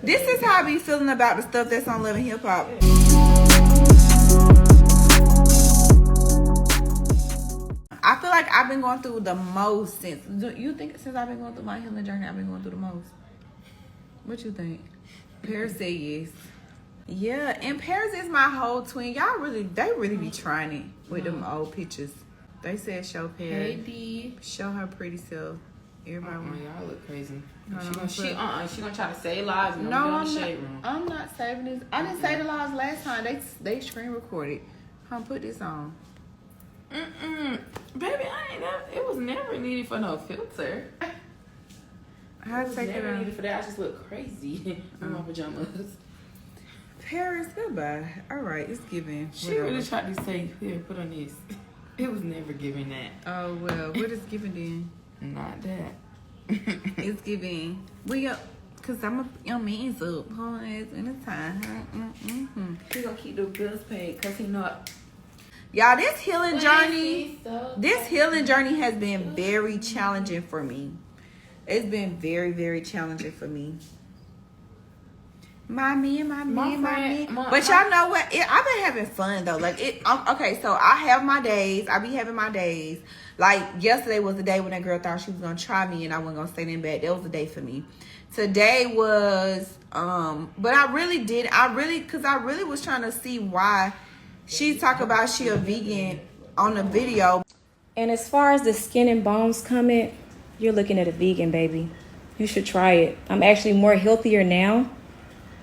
This is how I be feeling about the stuff that's on Love and Hip Hop. I feel like I've been going through the most since. Do you think since I've been going through my healing journey, I've been going through the most? What you think? Paris said yes. Yeah, and Paris is my whole twin. They really be trying it with them old pictures. They said show Paris. Hey D. Show her pretty self. Everybody y'all look crazy. She gonna try to save lives. No, I'm not saving this. I didn't save the lives last time. They screen recorded. Put this on. Baby, it was never needed for no filter. I take it never out. needed for that. I just look crazy in my pajamas. Paris, goodbye. All right, it's giving. She really tried to say, here, put on this. It was never giving that. Oh well, what is giving then? Not that. It's giving. Cause I'm a man's up. It's in the time. He gonna keep the bills paid cause he not. Y'all, this healing journey has been very challenging for me. It's been very, very challenging for me. My man. But y'all know what? I've been having fun though. Okay, so I have my days. I be having my days. Like yesterday was the day when that girl thought she was gonna try me and I wasn't gonna say nothing bad. That was the day for me. Today was, but I really was trying to see why she talk about she a vegan on the video. And as far as the skin and bones comment, you're looking at a vegan, baby. You should try it. I'm actually more healthier now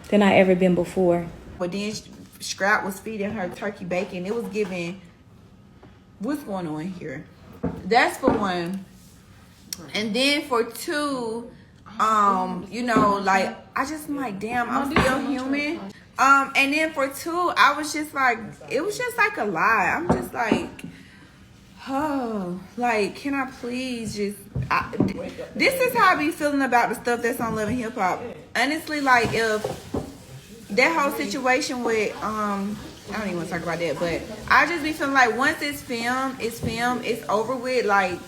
than I ever been before. But then Scrap was feeding her turkey bacon. It was giving, what's going on here? That's for one. And then for two, I just like, damn, I'm still human. And then for two, I was just like, it was just like a lie. I'm just like, oh, like, can I please just, this is how I be feeling about the stuff that's on Love and Hip Hop. Honestly, like, if that whole situation with, I don't even want to talk about that, but I just be feeling like once it's filmed, it's over with. Like,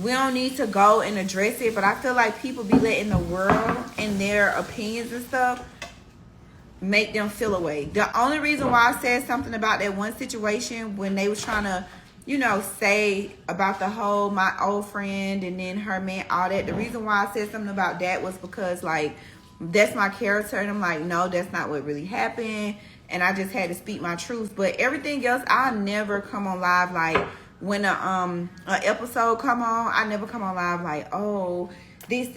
we don't need to go and address it, but I feel like people be letting the world and their opinions and stuff make them feel away. The only reason why I said something about that one situation when they was trying to, say about the whole my old friend and then her man, all that. The reason why I said something about that was because, like, that's my character. And I'm like, no, that's not what really happened. And I just had to speak my truth. But everything else, I never come on live. Like, when a episode come on, I never come on live like, oh, this,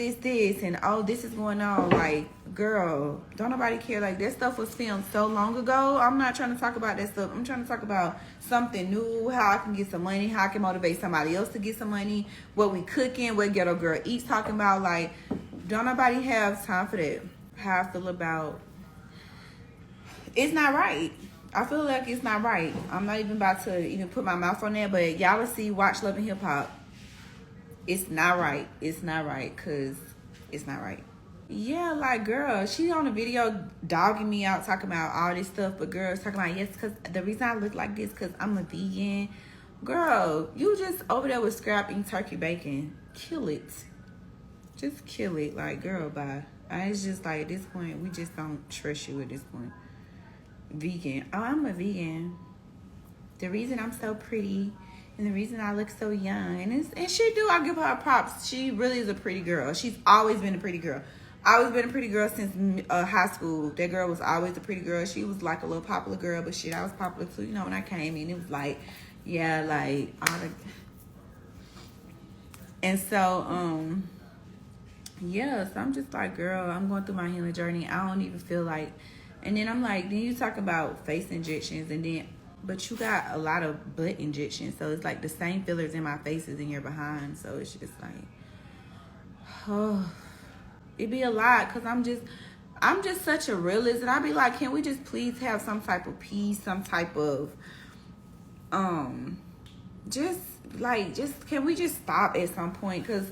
and oh, this is going on. Like, girl, don't nobody care. Like, that stuff was filmed so long ago. I'm not trying to talk about that stuff. I'm trying to talk about something new, how I can get some money, how I can motivate somebody else to get some money, what we cooking, what Ghetto Girl Eats talking about. Like, don't nobody have time for that. How I feel about, it's not right. I feel like it's not right. I'm not even about to even put my mouth on that, but y'all will see, watch Love and Hip Hop. It's not right. It's not right, because it's not right. Yeah, like, girl, she on the video dogging me out, talking about all this stuff, but girls talking about, yes, because the reason I look like this because I'm a vegan. Girl, you just over there with Scrap eating turkey bacon. Kill it. Just kill it. Like, girl, bye. It's just like, at this point, we just don't trust you at this point. Vegan. Oh, I'm a vegan. The reason I'm so pretty and the reason I look so young, and she do, I give her props. She really is a pretty girl. She's always been a pretty girl. Always been a pretty girl since high school. That girl was always a pretty girl. She was like a little popular girl, but shit, I was popular too. When I came in, it was like, yeah, like all the. And so, yeah, so I'm just like, girl, I'm going through my healing journey. I don't even feel like, and then I'm like, then you talk about face injections, and then, but you got a lot of butt injections, so it's like the same fillers in my face as in your behind, so it's just like, oh, it be a lot, because I'm just such a realist, and I be like, can we just please have some type of peace, some type of, just can we just stop at some point, because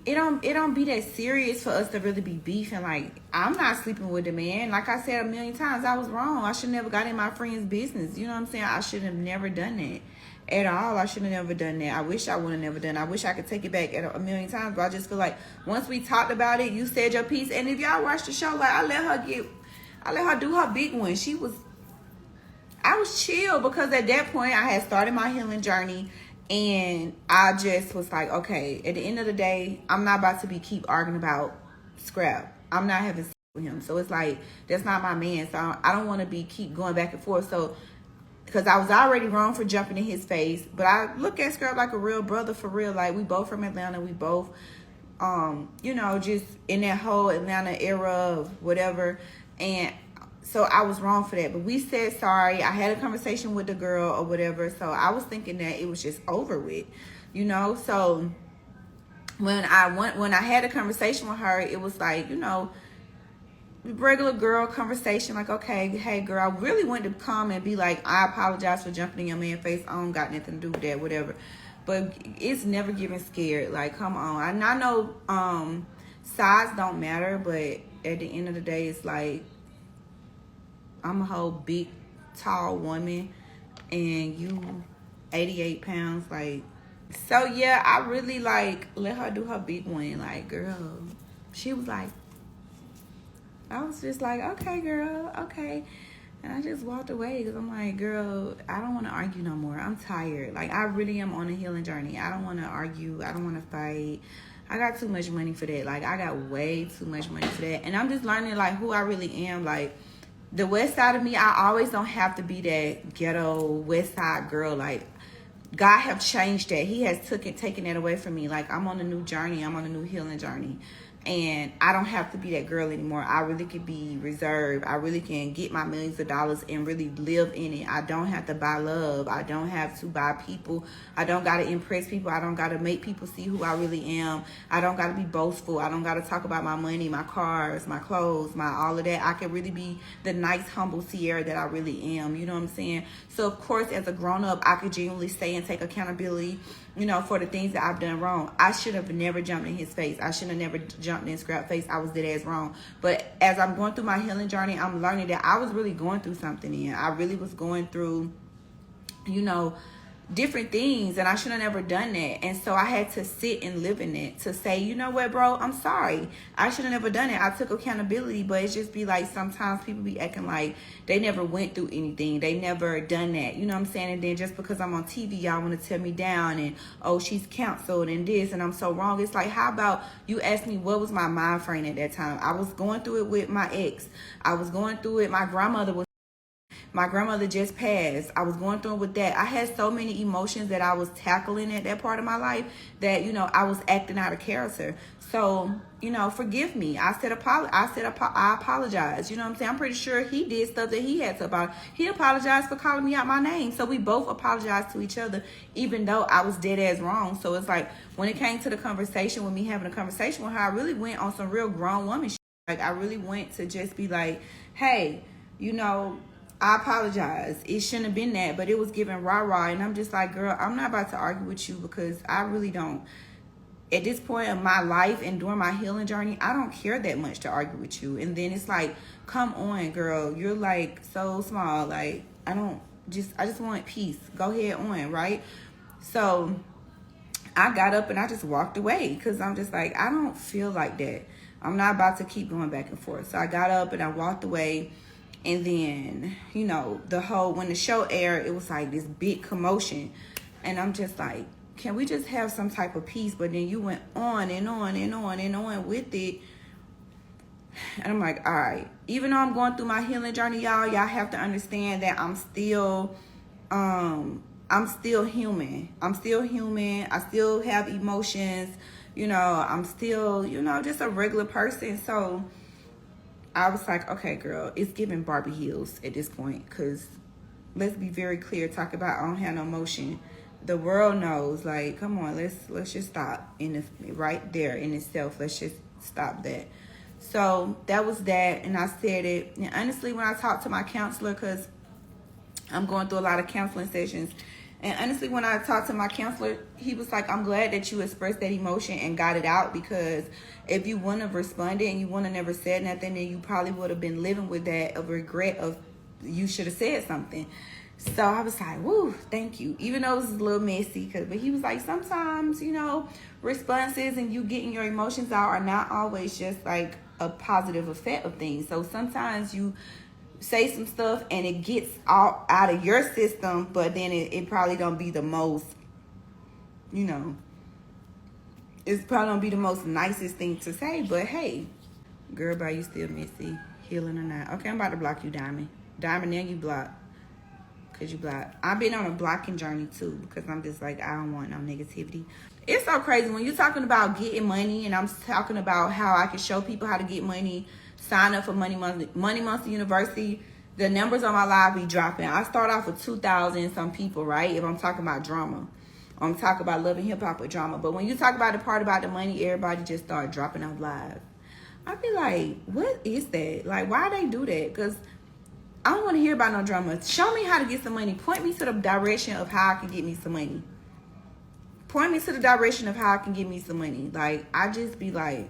it don't be that serious for us to really be beefing. Like, I'm not sleeping with the man. Like I said a million times, I was wrong. I should never got in my friend's business. You know what I'm saying? I should have never done that. at all. I should have never done that. I wish I would have never done it. I wish I could take it back a million times, but I just feel like once we talked about it, you said your piece, and if y'all watch the show, like I let her do her big one. I was chill because at that point I had started my healing journey, and I just was like, okay, at the end of the day, I'm not about to keep arguing about scrap. I'm not having sex with him, so it's like that's not my man. So I don't want to keep going back and forth. So because I was already wrong for jumping in his face, but I look at Scrap like a real brother for real. Like we both from Atlanta, we both, just in that whole Atlanta era of whatever, and so I was wrong for that. But we said sorry. I had a conversation with the girl or whatever, so I was thinking that it was just over with, So when I had a conversation with her, it was like, regular girl conversation, like, okay, hey girl, I really wanted to come and be like, I apologize for jumping in your man's face. I don't got nothing to do with that, whatever. But it's never giving scared. Like, come on. And I know size don't matter, but at the end of the day, it's like I'm a whole big, tall woman, and you 88 pounds, like. So yeah, I really like let her do her big one, like, girl. She was like, I was just like, okay, girl, okay. And I just walked away because I'm like, girl, I don't want to argue no more. I'm tired. Like, I really am on a healing journey. I don't want to argue. I don't want to fight. I got too much money for that. Like, I got way too much money for that. And I'm just learning, like, who I really am. Like, the west side of me, I always don't have to be that ghetto west side girl. Like, God have changed that. He has taken that away from me. Like, I'm on a new journey. I'm on a new healing journey. And I don't have to be that girl anymore. I really could be reserved. I really can get my millions of dollars and really live in it. I don't have to buy love. I don't have to buy people. I don't got to impress people. I don't got to make people see who I really am. I don't got to be boastful. I don't got to talk about my money, my cars, my clothes, my all of that. I can really be the nice, humble Sierra that I really am. You know what I'm saying? So, of course, as a grown-up, I could genuinely say and take accountability, for the things that I've done wrong. I should have never jumped in his face. I should have never jumped in Scrap's face. I was dead ass wrong. But as I'm going through my healing journey, I'm learning that I was really going through something. And I really was going through, different things, and I should have never done that. And so I had to sit and live in it to say, you know what, bro, I'm sorry. I should have never done it. I took accountability, but it's just be like sometimes people be acting like they never went through anything. They never done that. You know what I'm saying? And then just because I'm on TV, y'all want to tear me down and, oh, she's canceled and this and I'm so wrong. It's like, how about you ask me what was my mind frame at that time? I was going through it with my ex. I was going through it. My grandmother just passed. I was going through it with that. I had so many emotions that I was tackling at that part of my life that, I was acting out of character. So, forgive me. I apologize. You know what I'm saying? I'm pretty sure he did stuff that he had to apologize. He apologized for calling me out my name. So we both apologized to each other, even though I was dead ass wrong. So it's like when it came to the conversation, with me having a conversation with her, I really went on some real grown woman shit. Like, I really went to just be like, hey, I apologize. It shouldn't have been that, but it was given rah-rah. And I'm just like, girl, I'm not about to argue with you because I really don't. At this point in my life and during my healing journey, I don't care that much to argue with you. And then it's like, come on, girl. You're like so small. Like, I just want peace. Go ahead on, right? So I got up and I just walked away because I'm just like, I don't feel like that. I'm not about to keep going back and forth. So I got up and I walked away. And then, when the show aired, it was like this big commotion. And I'm just like, can we just have some type of peace? But then you went on and on and on and on with it. And I'm like, all right. Even though I'm going through my healing journey, y'all have to understand that I'm still human. I'm still human. I still have emotions. I'm still, just a regular person. So I was like, okay, girl, it's giving Barbie heels at this point. Because let's be very clear. Talk about I don't have no emotion. The world knows. Like, come on, let's just stop in this right there in itself. Let's just stop that. So that was that, and I said it. And honestly, when I talked to my counselor, because I'm going through a lot of counseling sessions, and honestly, when I talked to my counselor, he was like, I'm glad that you expressed that emotion and got it out, because if you wouldn't have responded and you wouldn't have never said nothing, then you probably would have been living with that of regret of you should have said something. So I was like, woo, thank you. Even though it was a little messy, but he was like, sometimes, responses and you getting your emotions out are not always just like a positive effect of things. So sometimes you say some stuff and it gets out of your system, but then it probably don't be the most, it's probably don't be the most nicest thing to say. But hey, girl, bye, you still messy, healing or not. Okay, I'm about to block you, Diamond. Diamond, now you block. Because you block. I've been on a blocking journey too, because I'm just like, I don't want no negativity. It's so crazy when you're talking about getting money, and I'm talking about how I can show people how to get money, sign up for Money Monster University. The numbers on my live be dropping. I start off with 2,000 some people, right? If I'm talking about drama. I'm talking about Love and Hip Hop with drama. But when you talk about the part about the money, everybody just start dropping off live. I be like, what is that? Like, why they do that? Because I don't want to hear about no drama. Show me how to get some money. Point me to the direction of how I can get me some money. Point me to the direction of how I can get me some money. Like, I just be like,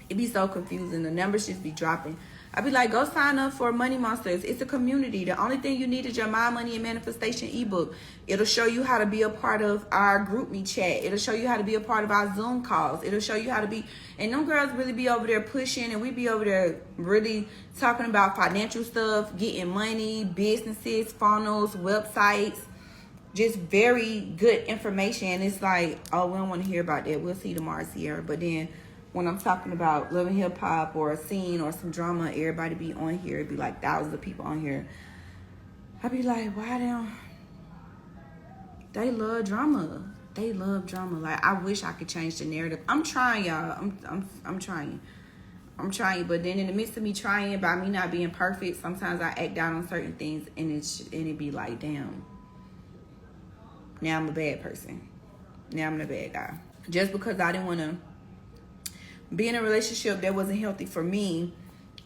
it be so confusing. The numbers just be dropping. I be like, go sign up for Money Monsters. It's a community. The only thing you need is your Mind, Money, and Manifestation ebook. It'll show you how to be a part of our GroupMe chat. It'll show you how to be a part of our Zoom calls. It'll show you how to be, and them girls really be over there pushing, and we be over there really talking about financial stuff, getting money, businesses, funnels, websites, just very good information. It's like, oh, we don't want to hear about that. We'll see you tomorrow, Sierra. But then when I'm talking about Love and Hip Hop or a scene or some drama, everybody be on here. It'd be like thousands of people on here. I be like, why they love drama. They love drama. Like, I wish I could change the narrative. I'm trying, y'all. I'm trying. I'm trying. But then in the midst of me trying, by me not being perfect, sometimes I act out on certain things, and it be like, damn. Now I'm a bad person. Now I'm the bad guy. Just because I didn't want to be in a relationship that wasn't healthy for me,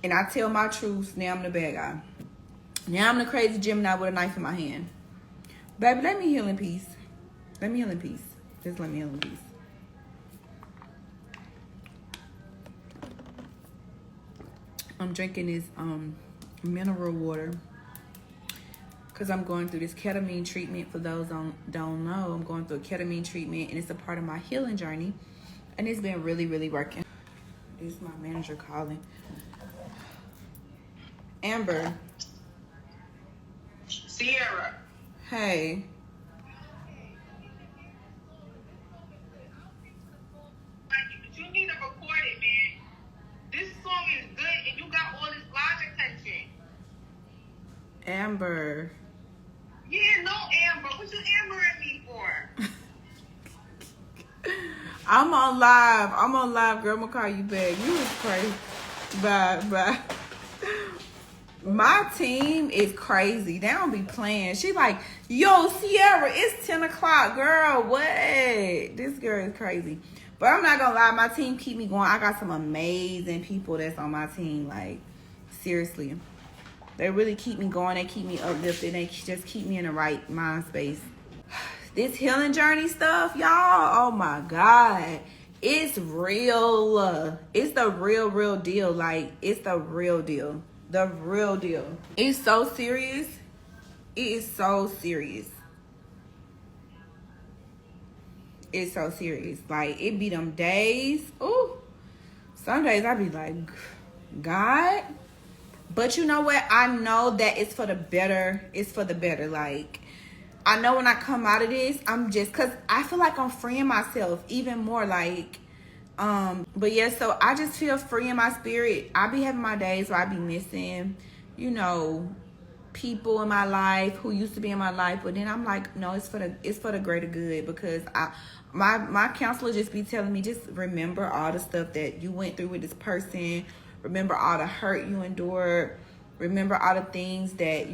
and I tell my truths, now I'm the bad guy. Now I'm the crazy Gemini with a knife in my hand. Baby, let me heal in peace. Let me heal in peace. Just let me heal in peace. I'm drinking this mineral water because I'm going through this ketamine treatment. For those don't know, I'm going through a ketamine treatment, and it's a part of my healing journey, and it's been really, really working. This is my manager calling. Amber. Sierra. Hey. But you need to record it, man. This song is good, and you got all this live attention. Amber. Yeah, no, Amber. What you ambering me for? I'm on live, girl. I'm gonna call you back. You was crazy. Bye. My team is crazy. They don't be playing. She like, yo, Sierra, it's 10 o'clock. Girl, what? This girl is crazy. But I'm not gonna lie, my team keep me going. I got some amazing people that's on my team. Like, seriously. They really keep me going. They keep me uplifted. They just keep me in the right mind space. This healing journey stuff, y'all, oh my God. It's real. It's the real deal. Like, it's the real deal. The real deal. It's so serious. It is so serious. It's so serious. Like, it be them days. Ooh. Some days I be like, God. But you know what? I know that it's for the better. It's for the better. Like, I know when I come out of this, I'm just, because I feel like I'm freeing myself even more. Like, but yeah, so I just feel free in my spirit. I be having my days where I be missing, people in my life who used to be in my life. But then I'm like, no, it's for the greater good, because my counselor just be telling me, just remember all the stuff that you went through with this person. Remember all the hurt you endured. Remember all the things that,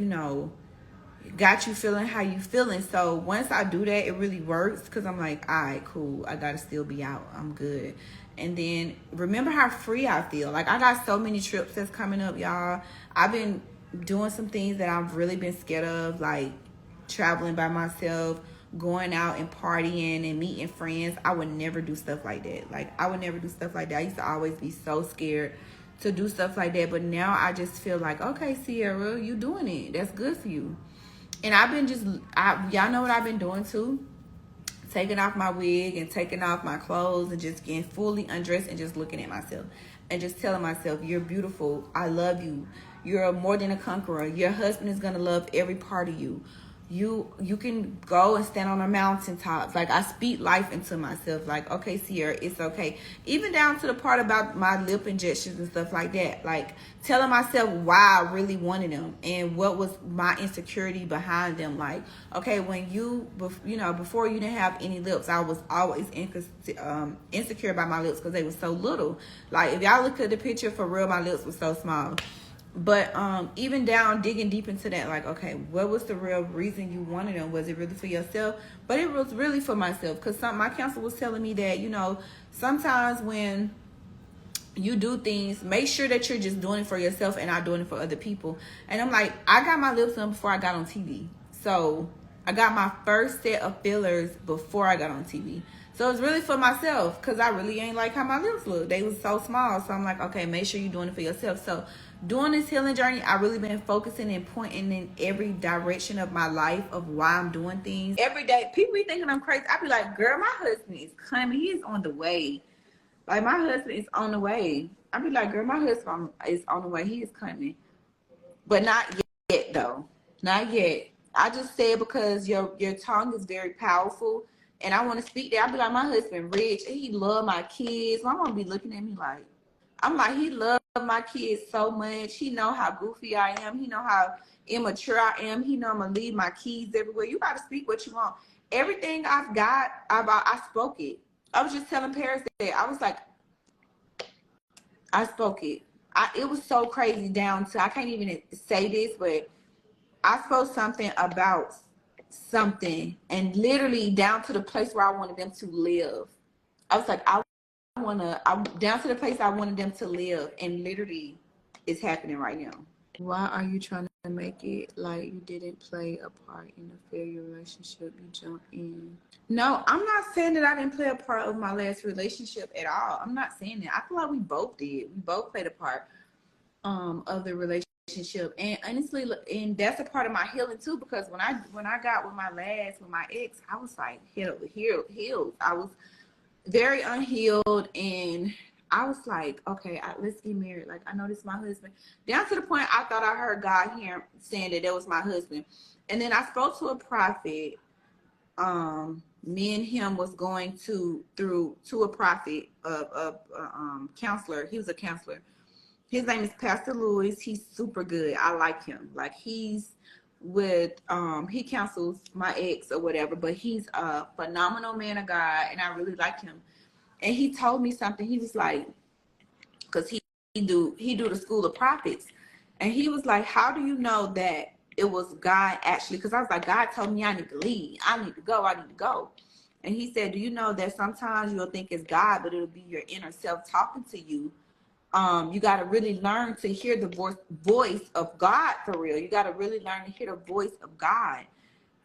got you feeling how you feeling. So once I do that, it really works, because I'm like, all right, cool. I got to still be out. I'm good. And then remember how free I feel. Like, I got so many trips that's coming up, y'all. I've been doing some things that I've really been scared of, like traveling by myself, going out and partying and meeting friends. I would never do stuff like that. I used to always be so scared to do stuff like that. But now I just feel like, okay, Sierra, you doing it. That's good for you. And I've been y'all know what I've been doing too? Taking off my wig and taking off my clothes and just getting fully undressed and just looking at myself and just telling myself, you're beautiful. I love you. You're more than a conqueror. Your husband is going to love every part of you. You can go and stand on a mountaintop. Like, I speak life into myself. Like, okay, Sierra, it's okay. Even down to the part about my lip injections and stuff like that. Like, telling myself why I really wanted them and what was my insecurity behind them. Like, okay, when before you didn't have any lips, I was always insecure about my lips because they were so little. Like, if y'all look at the picture, for real, my lips were so small. But even digging deep into that, like, okay, what was the real reason you wanted them? Was it really for yourself? But it was really for myself, because my counselor was telling me that, sometimes when you do things, make sure that you're just doing it for yourself and not doing it for other people. And I'm like, I got my lips done before I got on TV. So I got my first set of fillers before I got on TV. So it's really for myself, because I really ain't like how my lips look. They was so small. So I'm like, okay, make sure you're doing it for yourself. So during this healing journey, I really been focusing and pointing in every direction of my life of why I'm doing things. Every day, people be thinking I'm crazy. I be like, girl, my husband is coming. He is on the way. Like, my husband is on the way. I be like, girl, my husband is on the way. He is coming. But not yet, though. Not yet. I just said because your tongue is very powerful, and I want to speak there. I be like, my husband rich, and he love my kids. My mom be looking at me like, I'm like, he love my kids so much. He know how goofy I am. He know how immature I am. He know I'm gonna leave my keys everywhere. You gotta speak what you want. Everything I've got, I spoke it. I was just telling Paris that I was like, I spoke it. It was so crazy down to, I can't even say this, but I spoke something about something, and literally down to the place where I wanted them to live. I was like, I'm down to the place I wanted them to live, and literally it's happening right now. Why are you trying to make it like you didn't play a part in a failure relationship? You jumped in. No, I'm not saying that I didn't play a part of my last relationship at all. I'm not saying that. I feel like we both did. We both played a part of the relationship. And honestly, and that's a part of my healing too, because when I got with my ex, I was like healed. I was very unhealed, and I was like, okay, let's get married. Like, I know this is my husband. Down to the point I thought I heard God here saying that was my husband. And then I spoke to a prophet. Me and him was going to a prophet, counselor. He was a counselor. His name is Pastor Louis. He's super good. I like him. Like, he's with he counsels my ex or whatever, but he's a phenomenal man of God, and I really like him. And he told me something. He was like, because he do the school of prophets, and he was like, how do you know that it was God actually? Because I was like, God told me I need to leave. I need to go. And he said, do you know that sometimes you'll think it's God, but it'll be your inner self talking to you. You got to really learn to hear the voice of God for real. You got to really learn to hear the voice of God.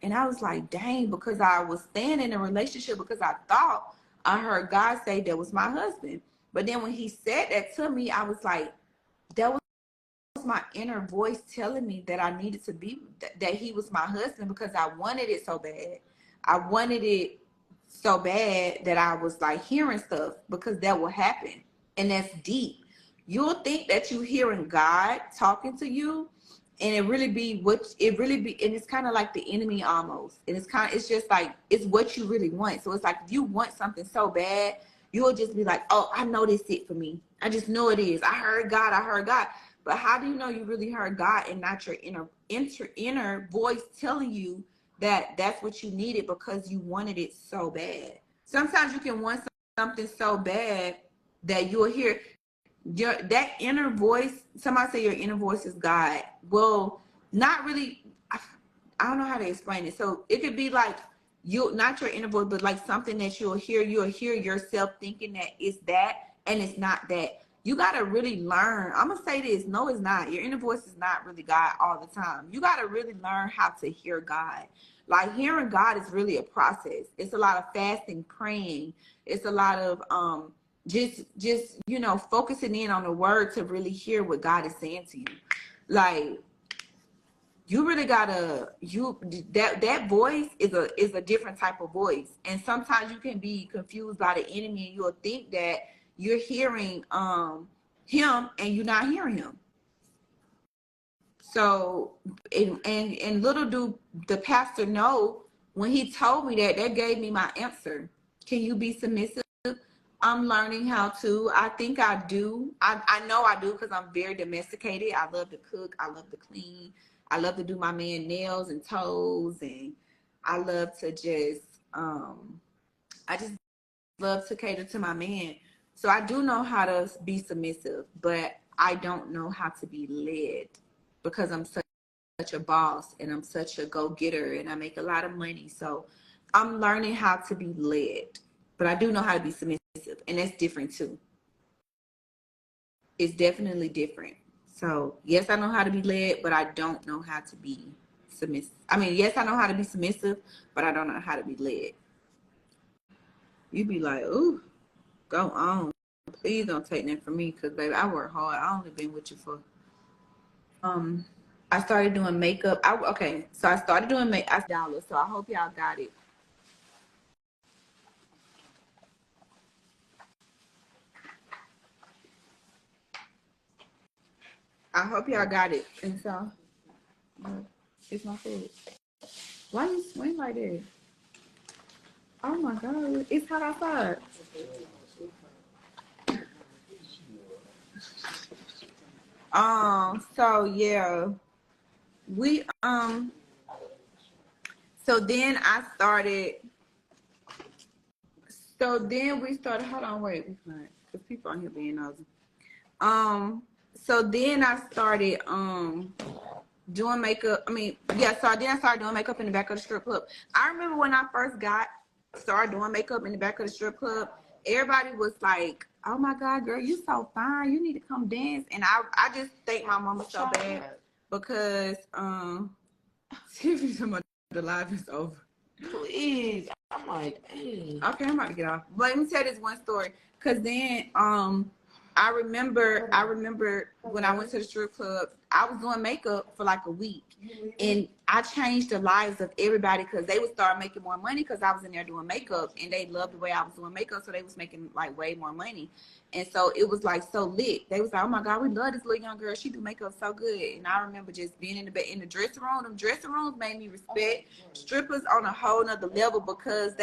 And I was like, dang, because I was staying in a relationship because I thought I heard God say that was my husband. But then when he said that to me, I was like, that was my inner voice telling me that I needed to be, that he was my husband, because I wanted it so bad. I wanted it so bad that I was like hearing stuff, because that will happen. And that's deep. You'll think that you're hearing God talking to you, and it really be, and it's kind of like the enemy almost. And it's just like, it's what you really want. So it's like, if you want something so bad, you'll just be like, oh, I know this it for me. I just know it is. I heard God. But how do you know you really heard God and not your inner voice telling you that that's what you needed because you wanted it so bad? Sometimes you can want something so bad that you'll hear that inner voice. Somebody say your inner voice is God. Well, not really. I don't know how to explain it. So it could be like, not your inner voice, but like something that you'll hear yourself thinking that it's that, and it's not that. You got to really learn. I'm going to say this. No, it's not. Your inner voice is not really God all the time. You got to really learn how to hear God. Like, hearing God is really a process. It's a lot of fasting, praying. It's a lot of just focusing in on the word to really hear what God is saying to you. Like, you really gotta that voice is a different type of voice, and sometimes you can be confused by the enemy, and you'll think that you're hearing him and you're not hearing him. So and little do the pastor know, when he told me that, that gave me my answer. Can you be submissive? I'm learning how to. I think I do. I know I do, because I'm very domesticated. I love to cook. I love to clean. I love to do my man nails and toes, and I love to just I just love to cater to my man. So I do know how to be submissive, but I don't know how to be led, because I'm such a boss and I'm such a go-getter and I make a lot of money. So I'm learning how to be led, but I do know how to be submissive, and that's different too. It's definitely different. So yes, I know how to be led, but I don't know how to be submissive. I mean, yes, I know how to be submissive, but I don't know how to be led. You be like, ooh, go on. Please don't take that from me, because baby, I work hard. I only been with you for I started doing makeup. So I started doing makeup dollars. So I hope y'all got it. I hope y'all got it. And so it's my food. Why you swing like that? Oh my god, it's hot outside. So yeah, we so then I started. So then we started. Hold on, wait, because people on here being nosy. So then I started doing makeup. I mean, yeah. So then I started doing makeup in the back of the strip club. I remember when I first started doing makeup in the back of the strip club. Everybody was like, "Oh my God, girl, you so fine. You need to come dance." And I just thank my mama so bad, because seriously, the live is over. Please. I'm like, hey. Okay, I'm about to get off. But let me tell this one story. Cause then I remember when I went to the strip club, I was doing makeup for like a week, and I changed the lives of everybody, because they would start making more money, because I was in there doing makeup, and they loved the way I was doing makeup, so they was making like way more money. And so it was like so lit. They was like, "Oh my God, we love this little young girl. She do makeup so good." And I remember just being in the dressing room. Them dressing rooms made me respect strippers on a whole nother level, because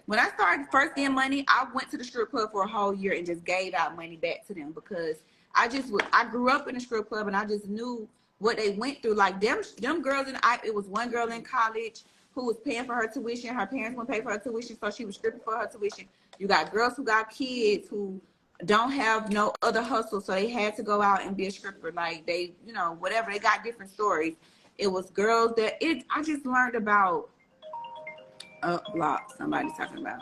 when I started first getting money, I went to the strip club for a whole year and just gave out money back to them, because I grew up in a strip club, and I just knew what they went through. Like them girls it was one girl in college who was paying for her tuition. Her parents wouldn't pay for her tuition, so she was stripping for her tuition. You got girls who got kids who don't have no other hustle, so they had to go out and be a stripper. Like they, whatever. They got different stories. It was girls I just learned about block. Somebody's talking about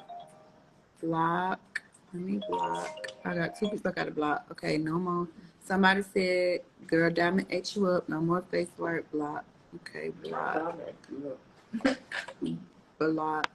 block. Let me block. I got 2 people I got to block. Okay, no more. Somebody said, "Girl, Diamond ate you up. No more face work." Block. Okay, block. Block.